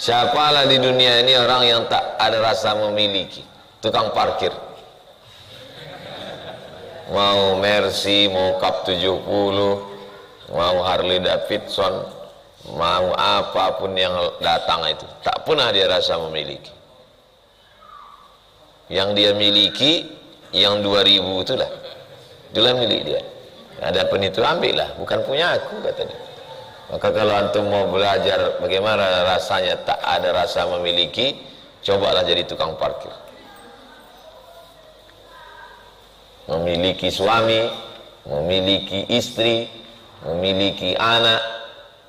Siapalah di dunia ini orang yang tak ada rasa memiliki? Tukang parkir. Mau Mercy, mau Cup 70, mau Harley Davidson, mau apapun yang datang itu, tak pernah dia rasa memiliki. Yang dia miliki, yang 2000 itulah milik dia. Adapun itu ambillah, bukan punya aku, kata dia. Maka kalau antum mau belajar bagaimana rasanya tak ada rasa memiliki, cobalah jadi tukang parkir. Memiliki suami, memiliki istri, memiliki anak,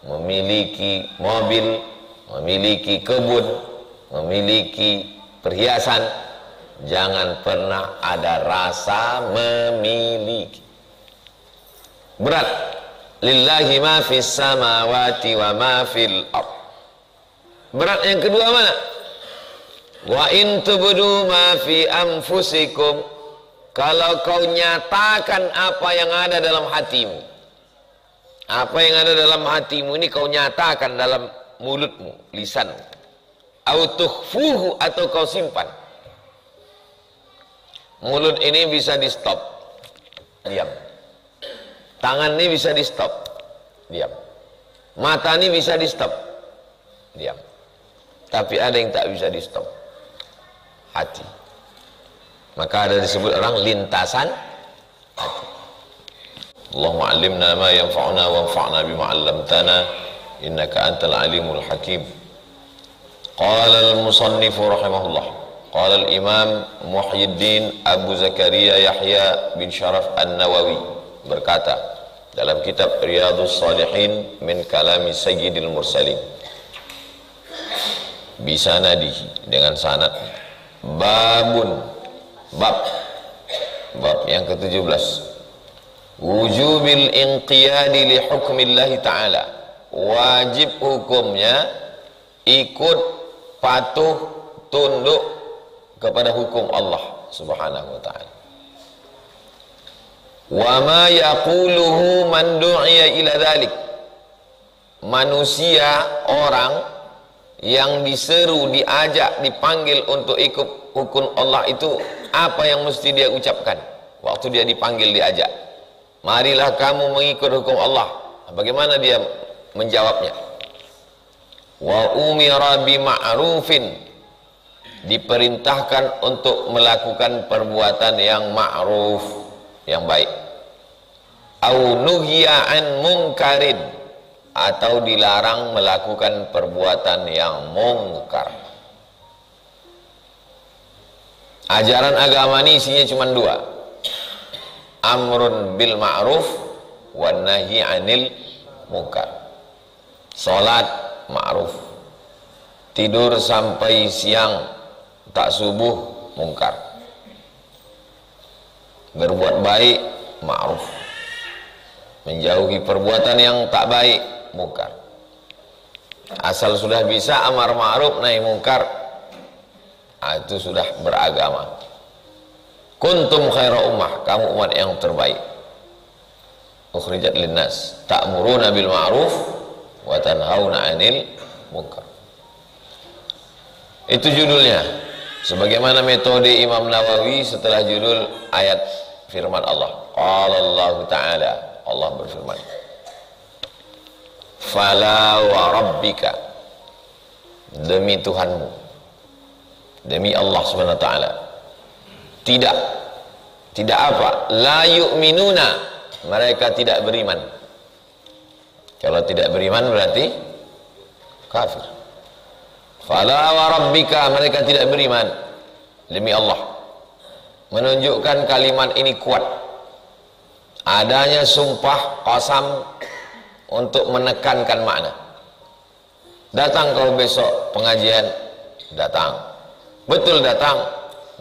memiliki mobil, memiliki kebun, memiliki perhiasan, jangan pernah ada rasa memiliki. Berat. Lillahi ma fis samawati wa ma fil ard. Berat yang kedua mana? Wa in tubdu ma fi anfusikum. Kalau kau nyatakan apa yang ada dalam hatimu, apa yang ada dalam hatimu ini kau nyatakan dalam mulutmu, lisanmu, au tukhfuhu, atau kau simpan. Mulut ini bisa di stop, diam. Tangan ini bisa di stop, diam. Mata ini bisa di stop, diam. Tapi ada yang tak bisa di stop, hati. Maka ada disebut orang lintasan hati. Allahumma 'allimna ma yanfa'una wanfa'na bima 'allamtana innaka antal alimul hakim. Qala al-musannif rahimahullah, qala al-imam Muhyiddin Abu Zakaria Yahya bin Sharaf An-Nawawi berkata dalam kitab Riyadhus Shalihin min kalami Sayyidil Mursalin, bisanadihi, dengan sanad, babun, bab yang ke-17, wujubil inqiyadi li hukmillahi ta'ala, wajib hukumnya ikut patuh tunduk kepada hukum Allah subhanahu wa ta'ala. Wa ma yaquluhu man du'iya ila dhalik, manusia, orang yang diseru, diajak, dipanggil untuk ikut hukum Allah itu, apa yang mesti dia ucapkan waktu dia dipanggil, diajak, marilah kamu mengikut hukum Allah, bagaimana dia menjawabnya? Wa umira bima'rufin, diperintahkan untuk melakukan perbuatan yang ma'ruf, yang baik. Au nuhya an munkarin, atau dilarang melakukan perbuatan yang mungkar. Ajaran agama ini isinya cuma dua, amrun bil ma'ruf wan nahyi anil munkar. Salat ma'ruf, tidur sampai siang tak subuh mungkar. Berbuat baik ma'ruf, menjauhi perbuatan yang tak baik mungkar. Asal sudah bisa amar ma'ruf nahi mungkar, itu sudah beragama. Kuntum khaira ummah, kamu umat yang terbaik, ukhrijat linnas ta'muruna bil ma'ruf wa tanhauna 'anil munkar. Itu judulnya, sebagaimana metode Imam Nawawi setelah judul ayat firman Allah. Qala Allah Ta'ala, Allah berfirman, fala wa rabbika, demi Tuhanmu, demi Allah Subhanahu wa ta'ala, tidak apa? La yu'minuna, mereka tidak beriman. Kalau tidak beriman berarti kafir. Fala wa rabbika, mereka tidak beriman, demi Allah. Menunjukkan kalimat ini kuat, adanya sumpah qasam untuk menekankan makna. Datang kau besok pengajian, datang, betul datang,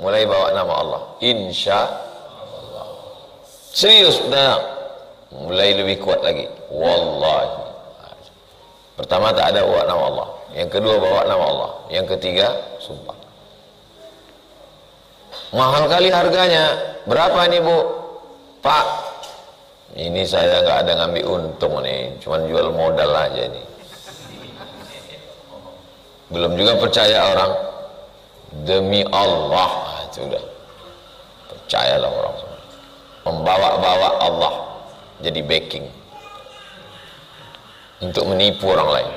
mulai bawa nama Allah, insya Allah. Serius datang, mulai lebih kuat lagi, wallahi. Pertama tak ada bawa nama Allah, yang kedua bawa nama Allah, yang ketiga sumpah. Mahal kali harganya, berapa nih Bu? Pak, ini saya nggak ada ngambil untung nih, cuman jual modal aja nih. Belum juga percaya orang. Demi Allah, itu udah. Percayalah orang semua. Membawa-bawa Allah jadi backing untuk menipu orang lain.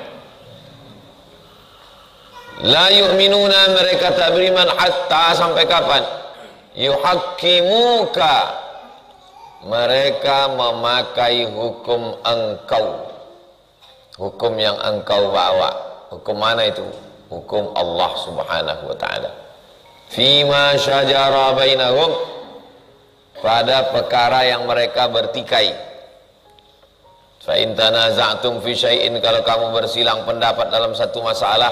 La yu'minuna, mereka tak beriman hatta, sampai kapan? Yuhakkimuka, mereka memakai hukum engkau, hukum yang engkau bawa. Hukum mana itu? Hukum Allah subhanahu wa ta'ala. Fima syajara bainahum, pada perkara yang mereka bertikai. Fa in tanaza'tum fi syai'in, kalau kamu bersilang pendapat dalam satu masalah,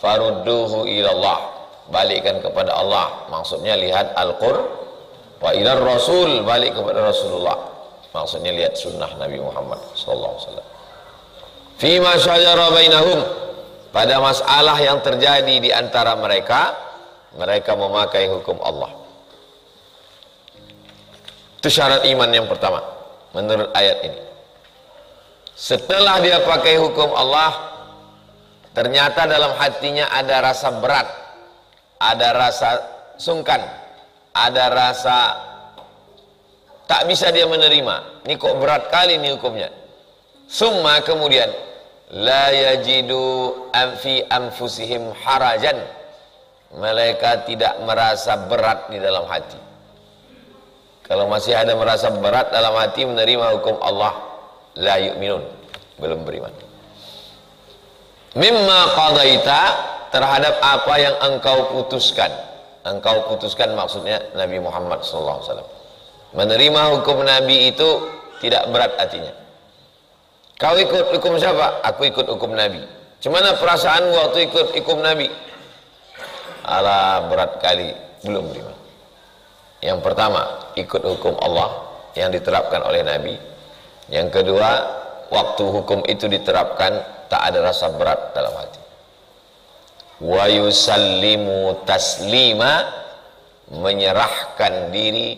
farudduhu ilallah, balikkan kepada Allah. Maksudnya lihat Al-Qur'an, wa ilar Rasul, balik kepada Rasulullah. Maksudnya lihat sunnah Nabi Muhammad sallallahu alaihi wasallam. Fima syajara bainahum, pada masalah yang terjadi di antara mereka, mereka memakai hukum Allah. Itu syarat iman yang pertama menurut ayat ini. Setelah dia pakai hukum Allah, ternyata dalam hatinya ada rasa berat, ada rasa sungkan, ada rasa tak bisa dia menerima. Ini kok berat kali ini hukumnya. Summa, kemudian, la yajidu fi anfusihim harajan, mereka tidak merasa berat di dalam hati. Kalau masih ada merasa berat dalam hati menerima hukum Allah, la yu'minun, belum beriman. Mimma qadaita, terhadap apa yang engkau putuskan. Engkau putuskan maksudnya Nabi Muhammad SAW. Menerima hukum Nabi itu tidak berat hatinya. Kau ikut hukum siapa? Aku ikut hukum Nabi. Cumana perasaanmu waktu ikut hukum Nabi? Alah, berat kali, belum beriman. Yang pertama, ikut hukum Allah yang diterapkan oleh Nabi. Yang kedua, waktu hukum itu diterapkan, tak ada rasa berat dalam hati. Wa yusallimu taslima, menyerahkan diri,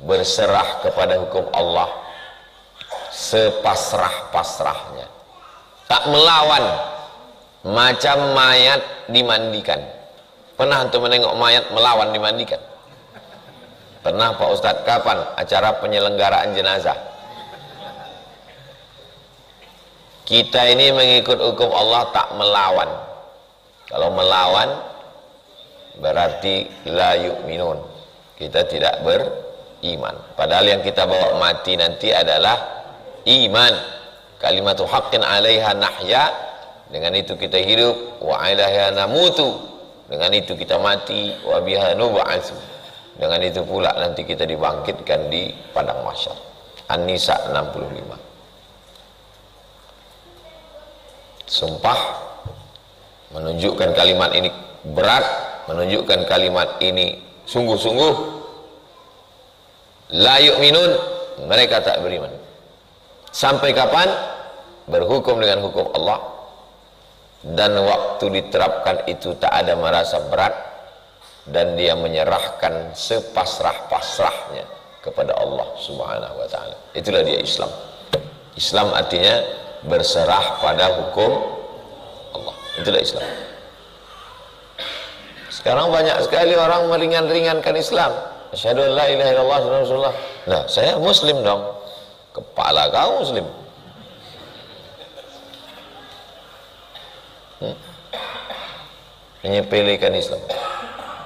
berserah kepada hukum Allah sepasrah-pasrahnya, tak melawan, macam mayat dimandikan. Pernah untuk menengok mayat melawan dimandikan? Pernah Pak Ustadz? Kapan acara penyelenggaraan jenazah? Kita ini mengikut hukum Allah, tak melawan. Kalau melawan berarti la yu'minun, kita tidak beriman. Padahal yang kita bawa mati nanti adalah iman. Kalimatu haqqin 'alaiha nahya, dengan itu kita hidup, wa 'alaiha namutu, dengan itu kita mati, wa biha nub'atsu, dengan itu pula nanti kita dibangkitkan di padang mahsyar. An-Nisa 65. Sumpah menunjukkan kalimat ini berat, menunjukkan kalimat ini sungguh-sungguh. La yu'minun, mereka tak beriman. Sampai kapan? Berhukum dengan hukum Allah, dan waktu diterapkan itu tak ada merasa berat, dan dia menyerahkan sepasrah-pasrahnya kepada Allah subhanahu wa ta'ala. Itulah dia Islam. Islam artinya berserah pada hukum Allah. Itulah Islam. Sekarang banyak sekali orang meringan-ringankan Islam. Asyhadu an la ilaha illallah wa rasulullah. Nah, saya muslim dong. Kepala kau muslim. Menyepelekan Islam.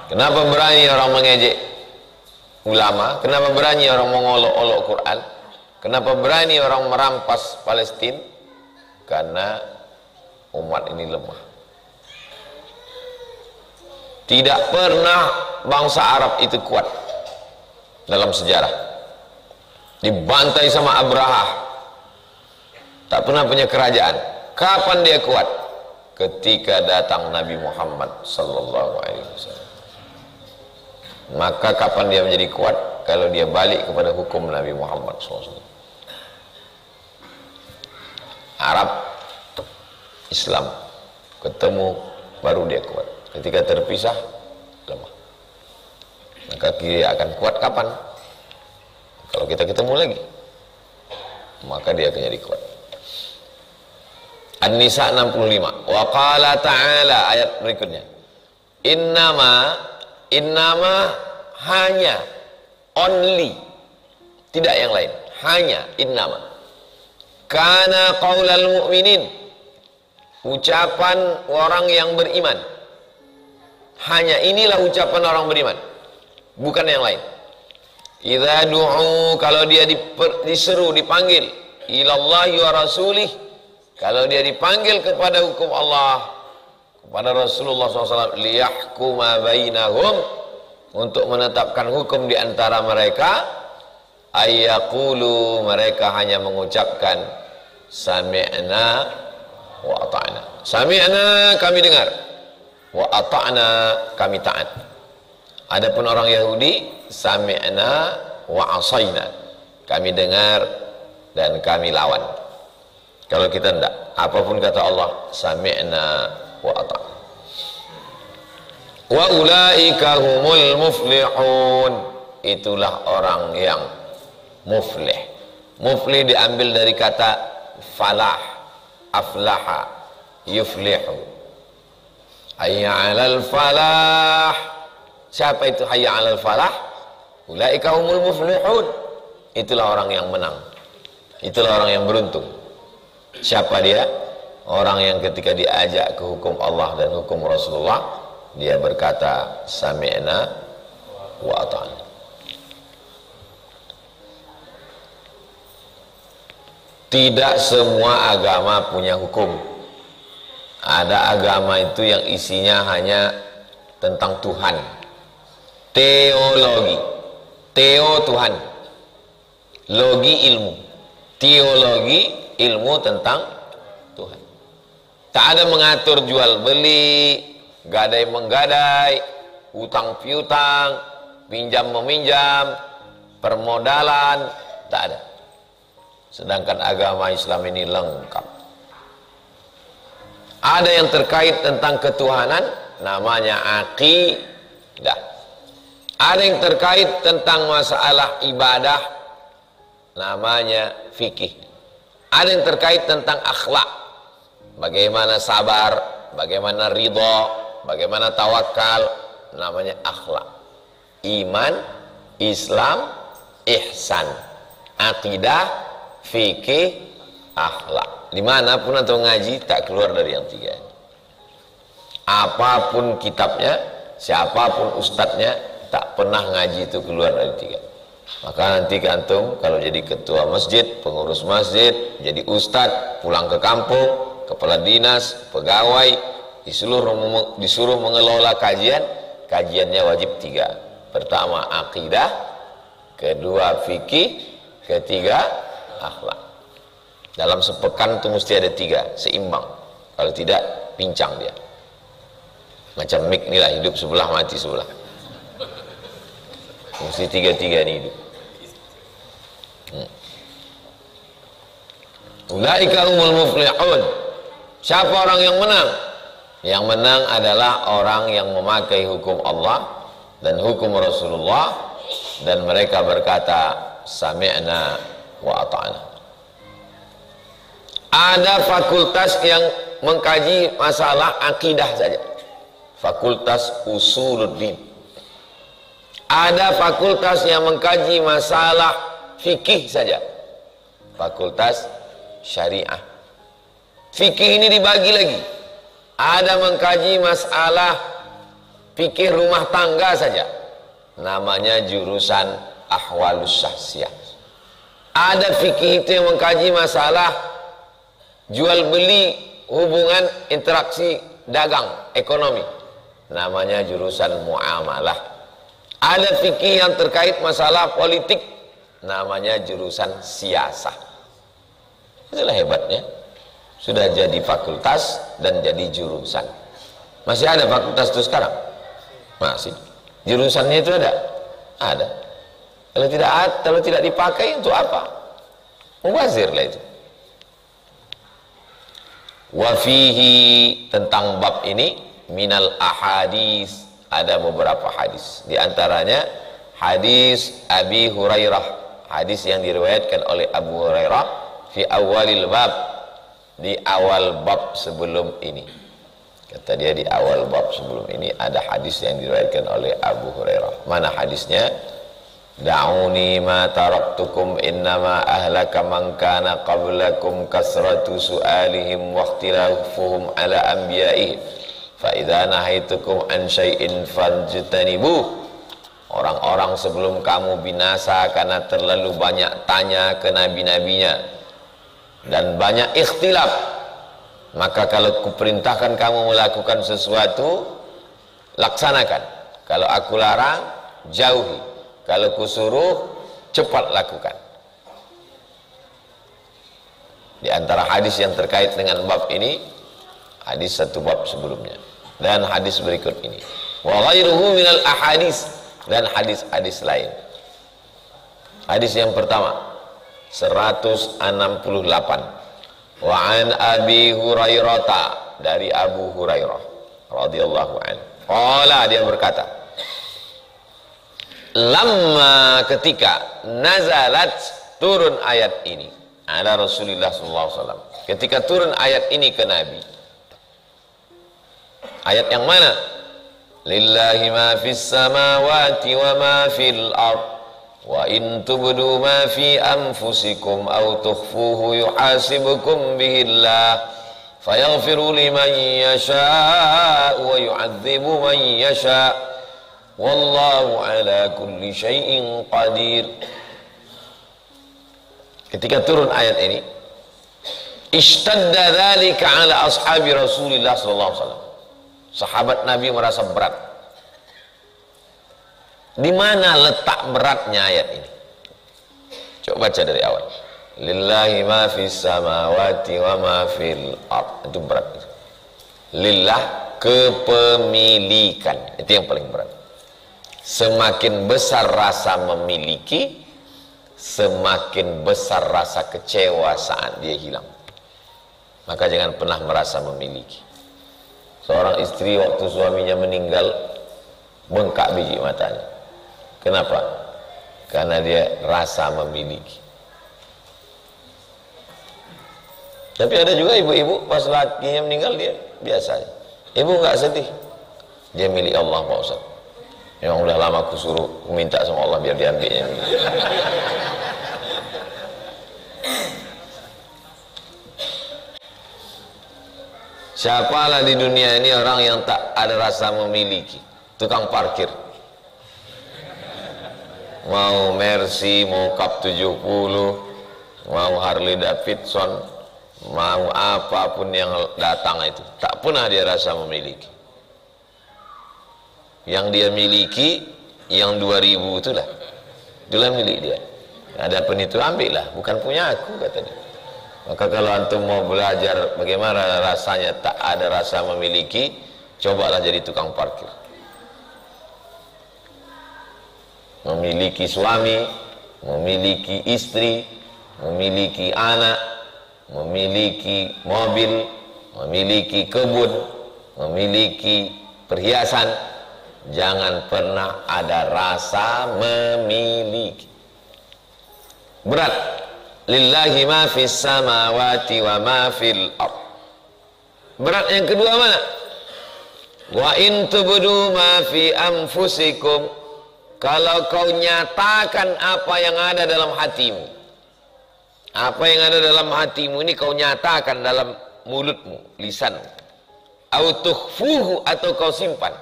Kenapa berani orang mengejek ulama? Kenapa berani orang mengolok-olok Quran? Kenapa berani orang merampas Palestina? Karena umat ini lemah. Tidak pernah bangsa Arab itu kuat dalam sejarah. Dibantai sama Abraha, tak pernah punya kerajaan. Kapan dia kuat? Ketika datang Nabi Muhammad sallallahu alaihi wasallam. Maka kapan dia menjadi kuat? Kalau dia balik kepada hukum Nabi Muhammad sallallahu alaihi wasallam. Arab, Islam ketemu, baru dia kuat. Ketika terpisah, lemah. Maka dia akan kuat kapan? Kalau kita ketemu lagi, maka dia akan jadi kuat. An-Nisa 65. Wa qala ta'ala, ayat berikutnya. Innama hanya, only, tidak yang lain, hanya innama. Kana qaulal mu'minin, ucapan orang yang beriman. Hanya inilah ucapan orang beriman, bukan yang lain. Idza du'u, kalau dia diseru, dipanggil, ilallahi wa rasulih, kalau dia dipanggil kepada hukum Allah, kepada Rasulullah SAW, liyahkuma bainahum, untuk menetapkan hukum di antara mereka, ayyaqulu, mereka hanya mengucapkan sami'na wa ata'na. Sami'na, kami dengar, wa ata'na, kami taat. Adapun orang Yahudi, sami'na wa asayna, kami dengar dan kami lawan. Kalau kita tidak, apapun kata Allah, sami'na wa ata'na. Wa ulaika humul muflihun, itulah orang yang muflih. Muflih diambil dari kata falah, aflaha, yuflihu. Hayya 'alal falah. Siapa itu hayya 'alal falah? Ulaika humul muflihun, itulah orang yang menang, itulah orang yang beruntung. Siapa dia? Orang yang ketika diajak ke hukum Allah dan hukum Rasulullah, dia berkata sami'na wa ata'na. Tidak semua agama punya hukum. Ada agama itu yang isinya hanya tentang Tuhan, teologi. Teo Tuhan, logi ilmu, teologi ilmu tentang Tuhan. Tak ada mengatur jual beli, gadai menggadai, utang piutang, pinjam meminjam, permodalan, tak ada. Sedangkan agama Islam ini lengkap. Ada yang terkait tentang ketuhanan, namanya aqidah. Ada yang terkait tentang masalah ibadah, namanya fikih. Ada yang terkait tentang akhlak, bagaimana sabar, bagaimana ridho, bagaimana tawakal, namanya akhlak. Iman, Islam, ihsan, akidah, fikih, akhlak. Dimanapun atau ngaji, tak keluar dari yang tiga. Apapun kitabnya, siapapun ustadznya, tak pernah ngaji itu keluar dari tiga. Maka nanti antum kalau jadi ketua masjid, pengurus masjid, jadi ustadz, pulang ke kampung, kepala dinas, pegawai, disuruh mengelola kajian, kajiannya wajib tiga. Pertama akidah, kedua fikih, ketiga akhlak. Dalam sepekan itu mesti ada tiga, seimbang. Kalau tidak, pincang dia. Macam mik inilah, hidup sebelah, mati sebelah. Mesti tiga-tiga ini hidup. Ulaika humul muflihun. Siapa orang yang menang? Yang menang adalah orang yang memakai hukum Allah dan hukum Rasulullah, dan mereka berkata sami'na wa ata'na. Ada fakultas yang mengkaji masalah akidah saja, fakultas usuluddin. Ada fakultas yang mengkaji masalah fikih saja, fakultas syariah. Fikih ini dibagi lagi, ada mengkaji masalah fikih rumah tangga saja, namanya jurusan ahwalus syahsiyah. Ada fikih itu yang mengkaji masalah jual beli, hubungan interaksi dagang ekonomi, namanya jurusan muamalah. Ada fikih yang terkait masalah politik, namanya jurusan siasah. Itulah hebatnya, sudah jadi fakultas dan jadi jurusan. Masih ada fakultas itu sekarang? Masih. Jurusannya itu ada? Ada. Kalau tidak dipakai untuk apa? Mubazir lah itu. Wafihi, tentang bab ini, minal ahadis, ada beberapa hadis. Di antaranya hadis Abi Hurairah, hadis yang diriwayatkan oleh Abu Hurairah fi awalil bab, di awal bab sebelum ini. Kata dia di awal bab sebelum ini ada hadis yang diriwayatkan oleh Abu Hurairah. Mana hadisnya? Da'uni ma taraktukum innama ahlaka man kana qablakum kasratu su'alihim wa ikhtilafuhum ala anbiya'ihim fa idza nahaitukum an syai'in fajtanibuh. Orang-orang sebelum kamu binasa karena terlalu banyak tanya ke nabi-nabinya dan banyak ikhtilaf. Maka kalau kuperintahkan kamu melakukan sesuatu, laksanakan. Kalau aku larang, jauhi. Kalau kusuruh, cepat lakukan. Di antara hadis yang terkait dengan bab ini, hadis satu bab sebelumnya dan hadis berikut ini. Wa ghairuhu minal ahadis, dan hadis-hadis lain. Hadis yang pertama 168. Wa an Abi Hurairah, dari Abu Hurairah radhiyallahu anhu. Qala, dia berkata, lamma, ketika nazalat, turun ayat ini, ada Rasulullah SAW, ketika turun ayat ini ke Nabi. Ayat yang mana? Lillahi ma fis samawati wa ma fil ard wa in tubdu ma fi anfusikum aw tukhfuhu yuhasibukum bihillah fayaghfiru liman yasha wa yu'adzibu man yasha wallahu ala kulli syai'in qadir. Ketika turun ayat ini, ishtadda dzalika ala ashabi Rasulillah sallallahu alaihi wasallam. Sahabat Nabi merasa berat. Di mana letak beratnya ayat ini? Coba baca dari awal. Lillahi ma fis samawati wa ma fil ard. Itu berat. Lillah, kepemilikan. Itu yang paling berat. Semakin besar rasa memiliki, semakin besar rasa kecewa saat dia hilang. Maka jangan pernah merasa memiliki. Seorang istri waktu suaminya meninggal, bengkak biji matanya. Kenapa? Karena dia rasa memiliki. Tapi ada juga ibu-ibu pas lakinya meninggal dia biasa. Ibu nggak sedih. Dia milik Allah, Pak Ustaz. Yang udah lama aku suruh minta sama Allah biar diambilnya. Siapalah di dunia ini orang yang tak ada rasa memiliki? Tukang parkir. Mau Mercy, mau Cup 70, mau Harley Davidson, mau apapun yang datang itu, tak pernah dia rasa memiliki. Yang dia miliki, yang 2000 itulah, itulah milik dia. Adapun itu ambillah, bukan punya aku, kata dia. Maka kalau antum mau belajar bagaimana rasanya tak ada rasa memiliki, cobalah jadi tukang parkir. Memiliki suami, memiliki istri, memiliki anak, memiliki mobil, memiliki kebun, memiliki perhiasan. Jangan pernah ada rasa memiliki. Berat. Lillahi ma fis samawati wa ma fil ard. Berat yang kedua mana? Wa in tubdu ma fi anfusikum. Kalau kau nyatakan apa yang ada dalam hatimu, apa yang ada dalam hatimu ini kau nyatakan dalam mulutmu, lisanmu, au tukhfuhu, atau kau simpan.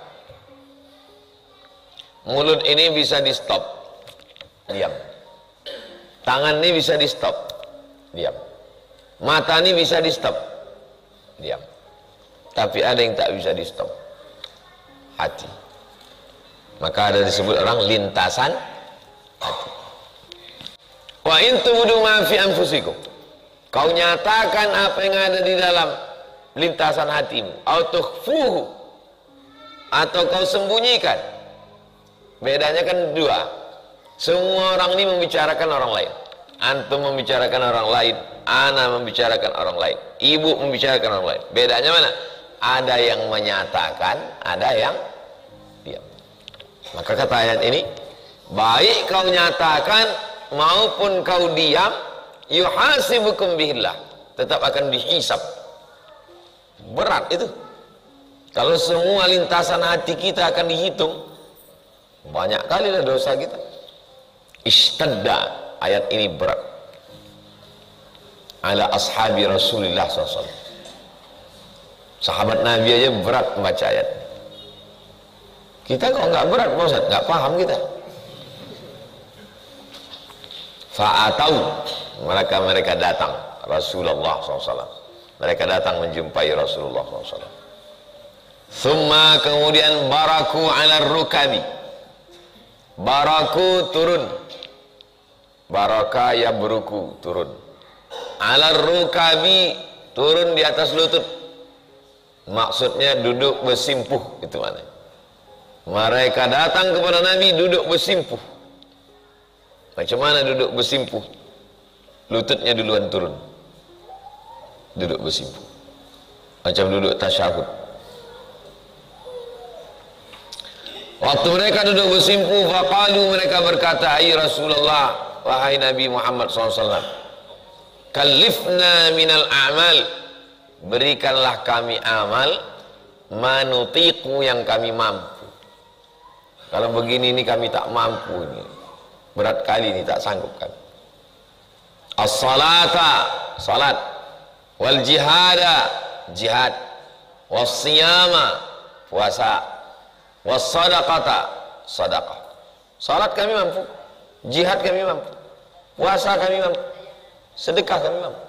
Mulut ini bisa di stop, diam. Tangan ini bisa di stop, diam. Mata ini bisa di stop, diam. Tapi ada yang tak bisa di stop, hati. Maka ada disebut orang lintasan hati. Wa in tubdu ma fi anfusikum. Kau nyatakan apa yang ada di dalam lintasan hatimu, au tukhfuhu, atau kau sembunyikan. Bedanya kan dua. Semua orang ini membicarakan orang lain. Antum membicarakan orang lain, ana membicarakan orang lain, ibu membicarakan orang lain. Bedanya mana? Ada yang menyatakan, ada yang diam. Maka kata ayat ini, baik kau nyatakan maupun kau diam, yuhasibukum bihillah, tetap akan dihisab. Berat itu. Kalau semua lintasan hati kita akan dihitung, banyak kali lah dosa kita. Ishtadda, ayat ini berat. Ala ashabi Rasulullah SAW. Sahabat Nabi aja berat membaca ayat. Kita kok nggak berat, Pak Ustaz? Nggak paham kita. Fa'atau, mereka datang Rasulullah SAW. Mereka datang menjumpai Rasulullah SAW. Thumma, kemudian baraku ala rukabi. Baraku turun. Baraka ya beruku turun. Ala rukabi, turun di atas lutut. Maksudnya duduk bersimpuh, itu mana? Mereka datang kepada Nabi duduk bersimpuh. Macam mana duduk bersimpuh? Lututnya duluan turun. Duduk bersimpuh. Macam duduk tasyahud. Waktu mereka duduk bersimpuh, faqalu, mereka berkata, "Ai Rasulullah, wahai Nabi Muhammad SAW, kallifna minal a'mal, berikanlah kami amal manutiku, yang kami mampu. Kalau begini ini kami tak mampu ini. Berat kali ini, tak sanggup kami. As-salata, salat, wal jihada, jihad, was siyama, puasa, was sadaqata, sadaqah. Salat kami mampu, jihad kami mampu, puasa kami mampu, sedekah kami mampu.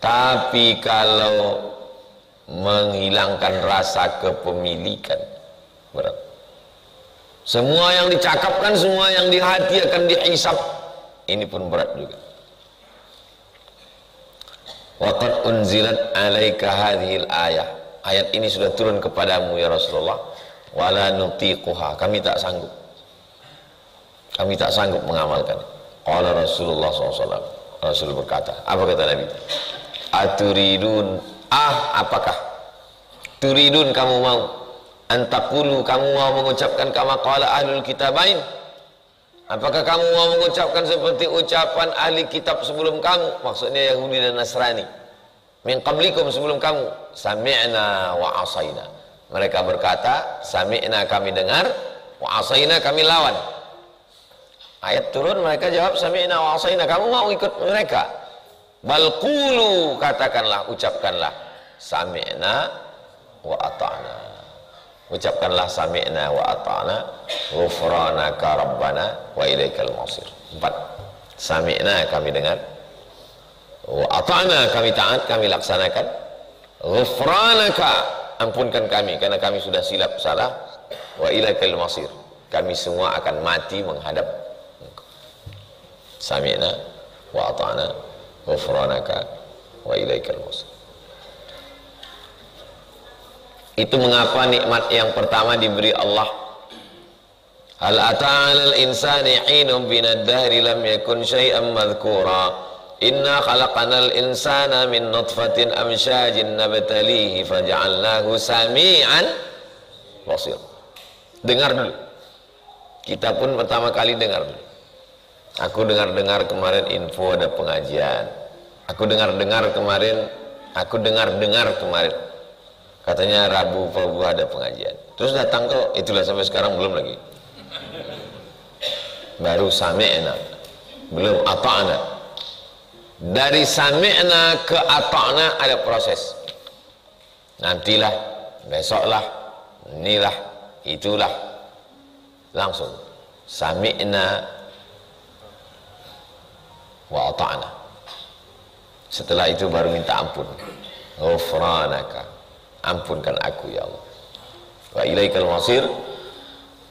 Tapi kalau menghilangkan rasa kepemilikan, berat. Semua yang dicakapkan, semua yang di hati akan dihisab. Ini pun berat juga. Waqad unzilat alaika hadhil ayah. Ayat ini sudah turun kepadamu ya Rasulullah. Wala nutiquha, kami tak sanggup. Kami tak sanggup mengamalkan. Qala Rasulullah SAW. Rasul berkata, apa kata Nabi? Aturidun, apakah? Turidun, kamu mau? Antakulu, kamu mau mengucapkan kama qala ahlul kitabain? Apakah kamu mau mengucapkan seperti ucapan ahli kitab sebelum kamu? Maksudnya Yahudi dan Nasrani. Min qablikum, sebelum kamu. Sami'na wa asaina. Mereka berkata, sami'na, kami dengar, wa asaina, kami lawan. Ayat turun, mereka jawab, sami'na wa asaina. Kamu mau ikut mereka? Bal qulu, katakanlah, ucapkanlah, sami'na wa ata'na. Ucapkanlah sami'na wa ata'na, ghufranaka rabbana wa ilaikal masir. 4. Sami'na, kami dengar, wa ata'na, kami taat, kami laksanakan, ghufranaka, ampunkan kami karena kami sudah silap salah, wa ilaikal masir, kami semua akan mati menghadap Engkau. Sami'na wa ata'na, ghufranaka wa ilaikal masir. Itu mengapa nikmat yang pertama diberi Allah. Hal ata'alal insani hinum binad dahri lam yakun syai'an madhkura. Inna khalaqanal insana min nutfatin amsyajin nabtalihi faja'alnahu sami'an basir. Dengar dulu. Kita pun pertama kali dengar dulu. Aku dengar-dengar kemarin info ada pengajian. Aku dengar-dengar kemarin. Katanya Rabu ada pengajian. Terus datang kok, itulah sampai sekarang belum lagi. Baru sami'na, belum ata'na. Dari sami'na ke ata'na ada proses. Nantilah, besoklah, inilah, itulah. Langsung sami'na wa ata'na. Setelah itu baru minta ampun. Ghufranaka, ampunkan aku ya Allah. Wa ilaikal masir,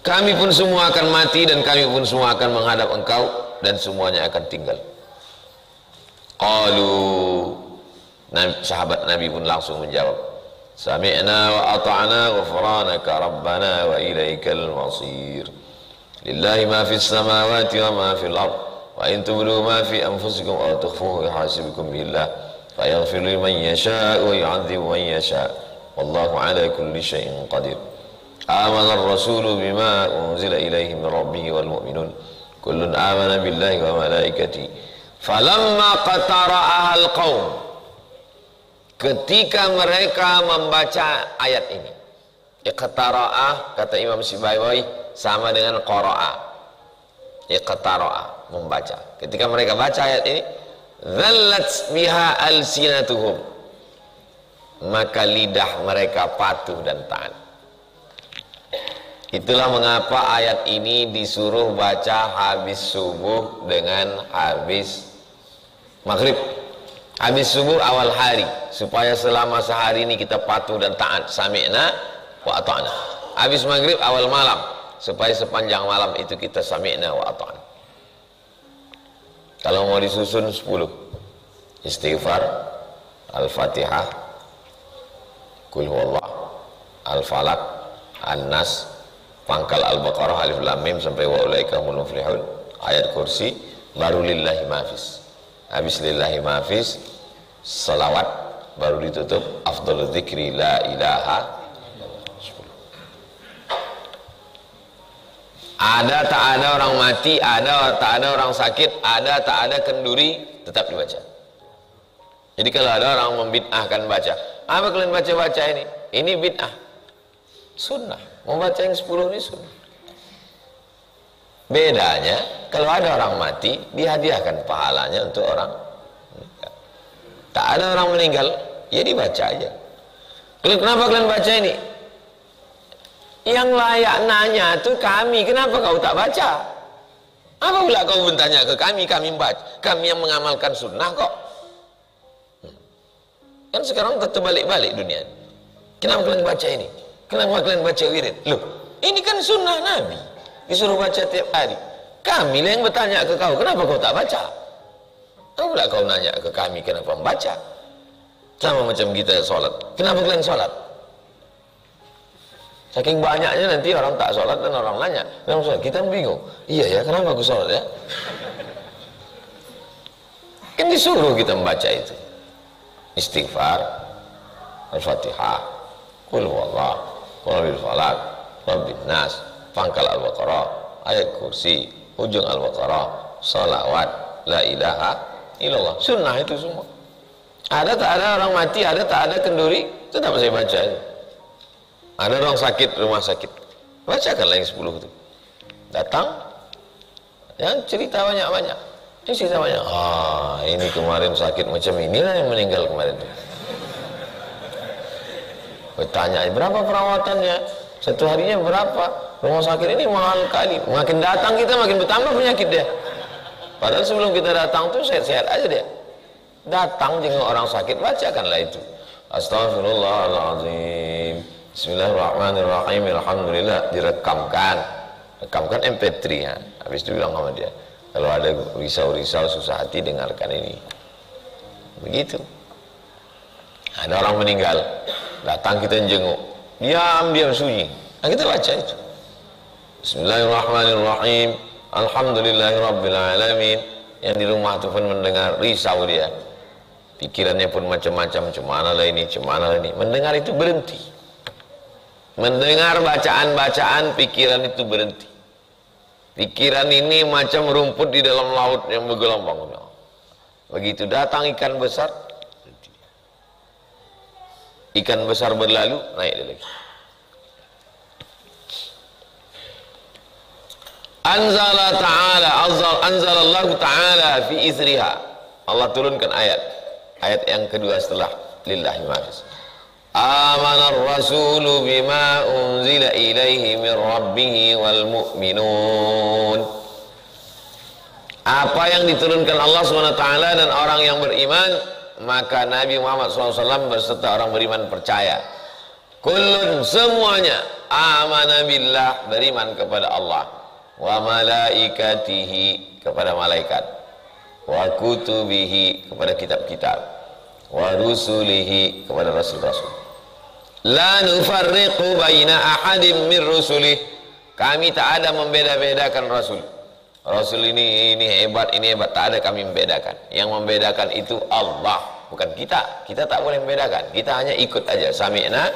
kami pun semua akan mati dan kami pun semua akan menghadap Engkau dan semuanya akan tinggal. Qalu, sahabat Nabi pun langsung menjawab, sami'na wa ata'na ghufranaka rabbana wa ilaikal masir. Lillahi ma fis samawati wa ma fil ard, wa in tubdu ma fi anfusikum aw tukhfuhu yuhasibukum billah fayaghfir liman yasha wa yu'adzibu man yasha. Wallahu ala kulli syai'in qadir. Amana ar-rasulu bima unzila ilaihi min rabbih wal mu'minun kullun amana billahi wa malaikatihi Falamma qatara'ahal qaum, ketika mereka membaca ayat ini. Iqtara'ah, kata Imam Sibawayh, sama dengan qara'a. Iqtara'ah, membaca. Ketika mereka baca ayat ini, dhallat biha alsinatuhum, maka lidah mereka patuh dan taat. Itulah mengapa ayat ini disuruh baca habis subuh dengan habis maghrib. Habis subuh awal hari, supaya selama sehari ini kita patuh dan taat. Sami'na wa ata'na. Habis maghrib awal malam, supaya sepanjang malam itu kita sami'na wa ata'na. Kalau mau disusun 10, istighfar, al-fatihah, kul huwallah, al-falak, an-nas, pangkal al-baqarah, alif lam mim sampai wa ulaika humul muflihun, ayat kursi, baru lillahi mafis. Habis lillahi mafis, salawat, baru ditutup afdhalul dzikri la ilaha. Ada tak ada orang mati, ada tak ada orang sakit, ada tak ada kenduri, tetap dibaca. Jadi kalau ada orang membid'ahkan baca, apa kalian baca-baca ini? Ini bid'ah. Sunnah. Membaca yang 10 ini sunnah. Bedanya, kalau ada orang mati, dihadiahkan pahalanya untuk orang meninggal. Tak ada orang meninggal, ya dibaca aja. Kenapa kalian baca ini? Yang layak nanya itu kami, kenapa kau tak baca? Apa pula kau bertanya ke kami baca, kami yang mengamalkan sunnah kok. Kan sekarang terbalik-balik dunia. Kenapa kalian baca ini? Kenapa kalian baca wirid? Loh, ini kan sunnah Nabi, disuruh baca tiap hari. Kami yang bertanya ke kau, kenapa kau tak baca? Apa pula kau nanya ke kami kenapa membaca? Sama macam kita sholat, kenapa kalian sholat? Saking banyaknya nanti orang tak sholat dan orang nanya, kenapa sholat? Kita bingung. Iya ya, kenapa aku sholat ya? Kan disuruh kita membaca itu. Istighfar, al-fatihah, qul huwallah, qul falak, rabbin nas, pangkal al-baqarah, ayat kursi, ujung al-baqarah, salawat, la ilaha illallah. Sunnah itu semua. Ada tak ada orang mati, ada tak ada kenduri, tetap saya baca itu. Ada orang sakit, rumah sakit, bacakanlah yang 10 itu. Datang, yang cerita banyak-banyak. Ini cerita banyak. Ah, ini kemarin sakit macam inilah yang meninggal kemarin itu. Bertanya, berapa perawatannya? Satu harinya berapa? Rumah sakit ini mahal kali. Makin datang kita makin bertambah penyakit dia. Padahal sebelum kita datang tuh sehat-sehat aja dia. Datang jenguk orang sakit, bacakanlah itu. Astaghfirullahaladzim, bismillahirrahmanirrahim, alhamdulillah. Direkamkan MP3 ya. Habis itu bilang sama dia, kalau ada risau-risau susah hati dengarkan ini. Begitu. Ada orang meninggal, datang kita jenguk, diam sunyi. Nah, kita baca itu. Bismillahirrahmanirrahim, alhamdulillahirabbil alamin. Yang di rumah itu pun mendengar, risau dia. Pikirannya pun macam-macam, cemana lah ini. Mendengar itu berhenti. Mendengar bacaan-bacaan, pikiran itu berhenti. Pikiran ini macam rumput di dalam laut yang bergelombang. Begitu datang ikan besar, ikan besar berlalu, naik dia lagi. Anzalallahu ta'ala fi isriha. Allah turunkan ayat yang kedua setelah lillahi mafis. Amanar rasulu bima unzila ilaihi min rabbihi wal mu'minun. Apa yang diturunkan Allah SWT dan orang yang beriman, maka Nabi Muhammad SAW berserta orang beriman percaya. Kullun, semuanya, amana billah, beriman kepada Allah, wa malaikatihi, kepada malaikat, wa kutubihi, kepada kitab-kitab, wa rusulihi, kepada rasul-rasul. La nufarriqu baina ahadim min rusulih, kami tak ada membeda-bedakan rasul. Rasul ini hebat, tak ada kami membedakan. Yang membedakan itu Allah, bukan kita. Kita tak boleh membedakan, kita hanya ikut aja. Sami'na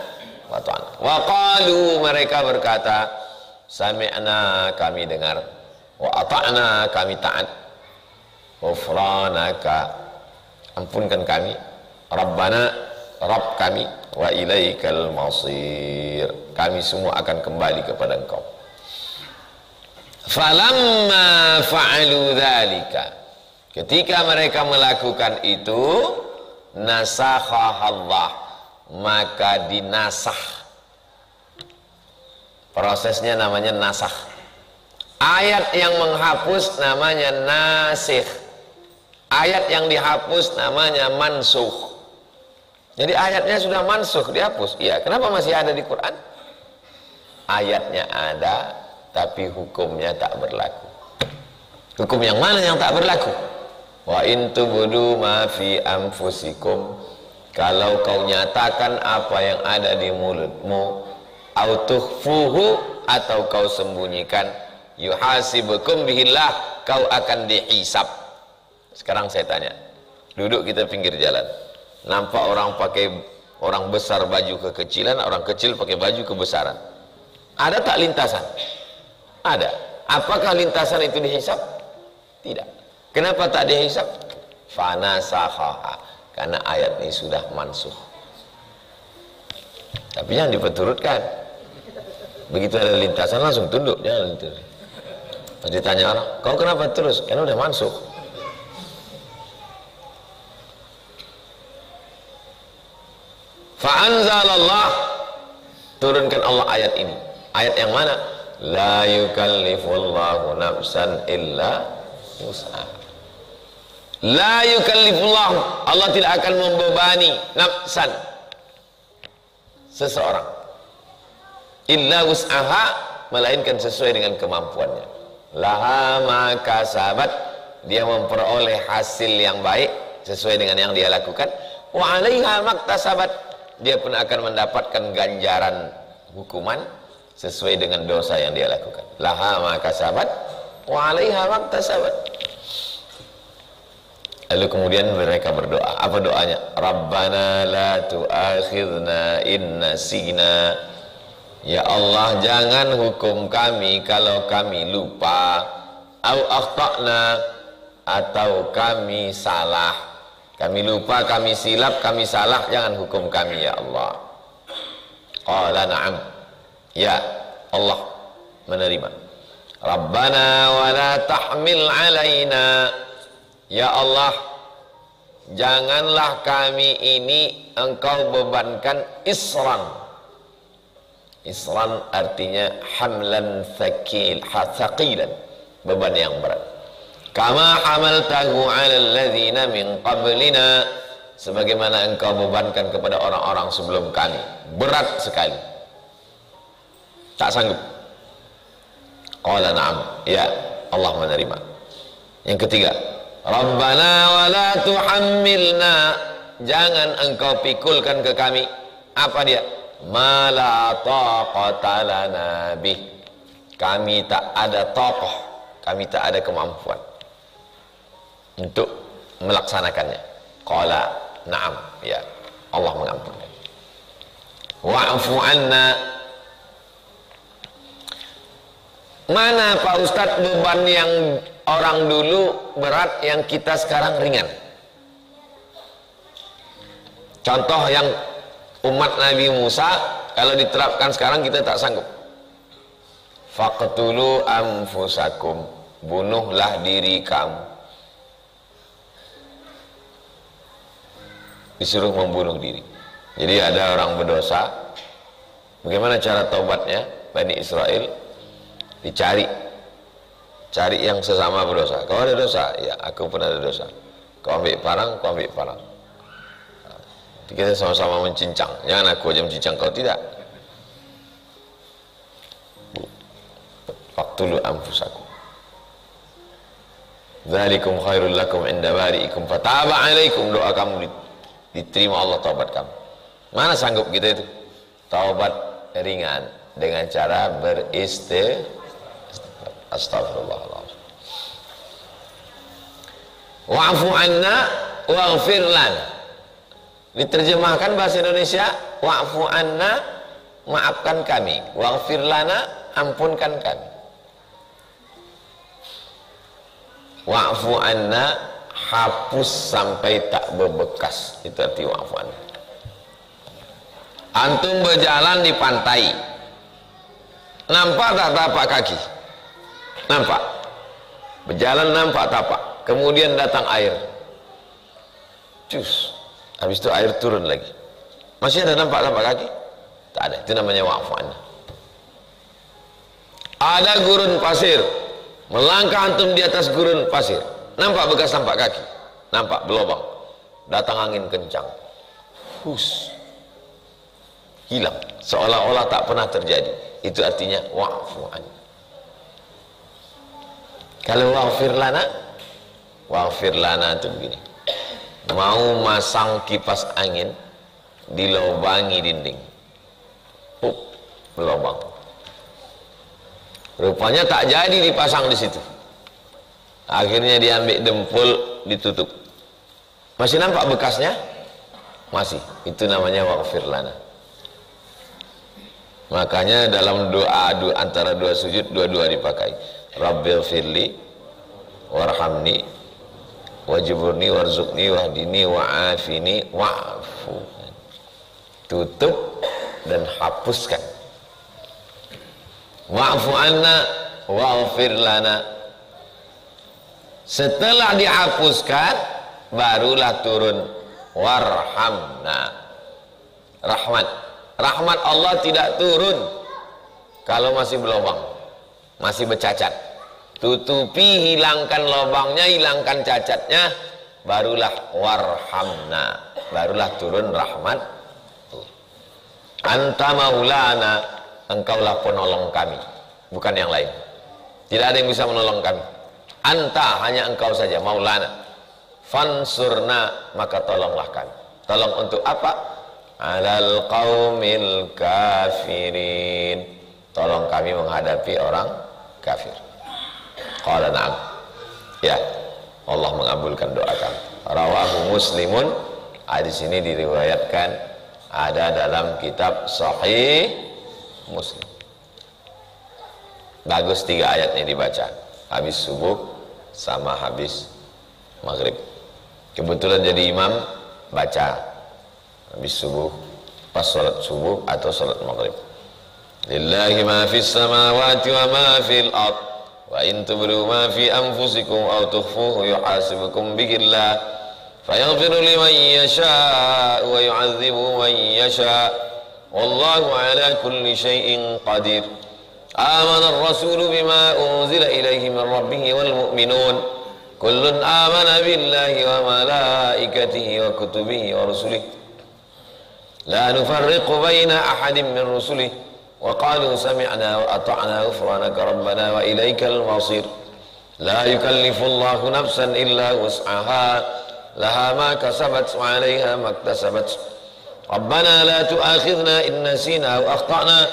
wa ta'na. Wa qalu, mereka berkata, sami'na, kami dengar, wa ata'na, kami taat. ghufranaka, ampunkan kami, Rabbana, Rabb kami, wa ilaikal masir, kami semua akan kembali kepada Engkau. Falamma fa'alu dzalika, ketika mereka melakukan itu, nasakhahallah, maka dinasah. Prosesnya namanya nasakh. Ayat yang menghapus namanya nasikh. Ayat yang dihapus namanya mansukh. Jadi ayatnya sudah mansukh, dihapus. Iya, kenapa masih ada di Quran? Ayatnya ada, tapi hukumnya tak berlaku. Hukum yang mana yang tak berlaku? Wa in tubdu ma fi anfusikum, kalau kau nyatakan apa yang ada di mulutmu, au tukhfuhu, atau kau sembunyikan, yuhasibukum bihillah, kau akan dihisab. Sekarang saya tanya, duduk kita pinggir jalan, nampak orang besar baju kekecilan, orang kecil pakai baju kebesaran. Ada tak lintasan? Ada. Apakah lintasan itu dihisab? Tidak. Kenapa tak dihisab? Fanasakhaha, karena ayat ini sudah mansukh. Tapi yang diperturutkan. Begitu ada lintasan langsung tunduk, jangan itu. Pas ditanya orang, kau kenapa terus? Karena udah mansukh. Fa'anzalallah, turunkan Allah ayat ini. Ayat yang mana? La yukallifullahu nafsan illa wus'aha. La yukallifullahu, Allah tidak akan membebani nafsan, seseorang, illa wus'aha, melainkan sesuai dengan kemampuannya. Laha ma kasabat, dia memperoleh hasil yang baik sesuai dengan yang dia lakukan. Wa 'alaiha maktasabat, dia pun akan mendapatkan ganjaran hukuman sesuai dengan dosa yang dia lakukan. Laha ma kasabat wa 'alaiha maktasabat. Lalu kemudian mereka berdoa. Apa doanya? Rabbana la tu'akhidna in nasina. Ya Allah, jangan hukum kami kalau kami lupa, au akhtana, atau kami salah. Kami lupa, kami silap, kami salah, jangan hukum kami ya Allah. Qala na'am, ya Allah menerima. Rabbana wa la tahmil alaina, ya Allah, janganlah kami ini engkau bebankan isran. Isran artinya hamlan thaqilan, beban yang berat. Kama hamaltahu 'alal ladzina min qablina, sebagaimana engkau bebankan kepada orang-orang sebelum kami. Berat sekali, tak sanggup. Qala na'am, ya Allah menerima. Yang ketiga, Rabbana wa la tuhammilna, jangan engkau pikulkan ke kami. Apa dia? Ma la taqata lana bih, kami tak ada taqah, kami tak ada kemampuan untuk melaksanakannya. Qala na'am, ya Allah mengampunkan. Wa'fu anna, mana Pak Ustadz beban yang orang dulu berat, yang kita sekarang ringan? Contoh yang umat Nabi Musa, kalau diterapkan sekarang kita tak sanggup. Faqtulu anfusakum, bunuhlah diri kamu. Disuruh membunuh diri. Jadi ada orang berdosa, bagaimana cara taubatnya? Bani Israel dicari, cari yang sesama berdosa. Kau ada dosa? Ya, aku pun ada dosa. Kau ambil parang, kau ambil parang. Kita sama-sama mencincang. Jangan aku aja mencincang, kau tidak. Faqtulu anfusakum, dzalikum khairul lakum inda bari'ikum fataba 'alaikum, doa kamu diterima Allah, taubat kamu. Mana sanggup kita itu? Taubat ringan dengan cara astagfirullahaladzim. Wa'fu anna waghfir lana. Diterjemahkan bahasa Indonesia, wa'fu anna, maafkan kami, waghfir lana, ampunkan kami. wa'fu anna, hapus sampai tak berbekas, itu arti wa'fu anna. Antum berjalan di pantai, nampak tak tapak kaki? Nampak? Berjalan nampak tapak, kemudian datang air, cus, habis itu air turun lagi, masih ada nampak tapak kaki? Tak ada, itu namanya wa'fu anna. Ada gurun pasir, melangkah antum di atas gurun pasir, nampak bekas tampak kaki? Nampak, berlubang, datang angin kencang, hus, hilang, seolah-olah tak pernah terjadi. Itu artinya wa'fu anna. Kalau waghfir lana itu begini, mau masang kipas angin, dilobangi dinding, berlubang, rupanya tak jadi dipasang di situ, akhirnya diambil dempul, ditutup, masih nampak bekasnya? Masih. Itu namanya waghfir lana. Makanya dalam doa antara dua sujud, dua-dua dipakai. Rabbil firli warhamni wajburni warzuqni wahdini wa'afini wa'fu. Tutup dan hapuskan. Wa'fu anna waghfir lana. Setelah dihapuskan, barulah turun warhamna. Rahmat. Rahmat Allah tidak turun kalau masih berlubang, masih bercacat. Tutupi, hilangkan lubangnya, hilangkan cacatnya, barulah warhamna, barulah turun rahmat. Anta maulana, engkaulah penolong kami, bukan yang lain. Tidak ada yang bisa menolong kami. Anta, hanya engkau saja, maulana. Fansurna, maka tolonglah kami. Tolong untuk apa? Alal qaumil kafirin, tolong kami menghadapi orang kafir. Qala na'am. Ya, Allah mengabulkan doa kami. Rawahu Muslimun. Hadis ini diriwayatkan, ada dalam kitab Sahih Muslim. Bagus 3 ayatnya dibaca, habis subuh sama habis maghrib. Kebetulan jadi imam, baca habis subuh, pas sholat subuh atau sholat maghrib. Lillahi ma fis samawati wa ma fil ard wa in tubdu ma fi anfusikum aw tukhfuhu yuhasibukum bihillah fayaghfiru liman yasha wa yu'adzibu man yasha wallahu ala kulli syai'in qadir. Amana ar-rasulu bima unzila ilayhi min rabbih wal mu'minun kullun amana billahi wa malaikatihi wa kutubihi wa rusulihi la nufarriqu baina ahadin min rusulihi wa qalu sami'na wa ata'na ghufranaka rabbana wa ilaikal masir. La yukallifu Allahu nafsan illa wus'aha laha ma kasabat wa 'alayha ma iktasabat. Rabbana la tu'akhidhna in nasina aw akhtana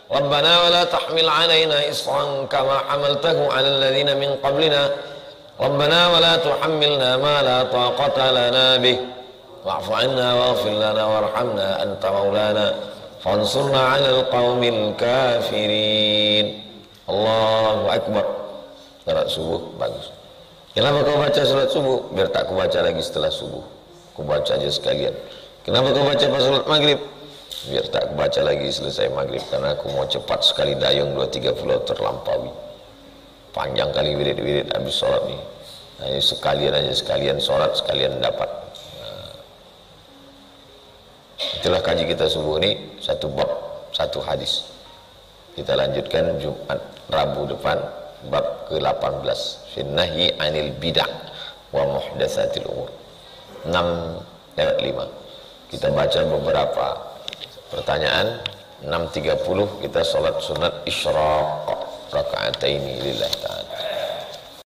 rabbana wa la tahmil 'alayna isran kama hamaltahu 'alal ladzina min qablina rabbana wa la tuhammilna ma la taqata lana bih wa'fu 'anna waghfir lana warhamna anta maulana fansurna 'alal qaumil kafirin. Allahu akbar. Salat subuh bagus. Kenapa kau baca salat subuh? Biar tak kau baca lagi setelah subuh, kau baca aja sekalian. Kenapa kau baca pas salat maghrib? Biar tak kau baca lagi selesai maghrib, karena aku mau cepat sekali dayung 2-3 pulau terlampaui. Panjang kali wirid-wirid habis salat nih. Nah, sekalian aja, sekalian salat sekalian dapat. Itulah kaji kita subuh ini, satu bab, satu hadis. Kita lanjutkan Jumat Rabu depan, bab ke-18, Finnahyi anil bid'ah wa muhdatsatil umur. 6:5. Kita baca beberapa pertanyaan. 6:30 kita sholat sunat isyraq raka'ataini lillahi ta'ala.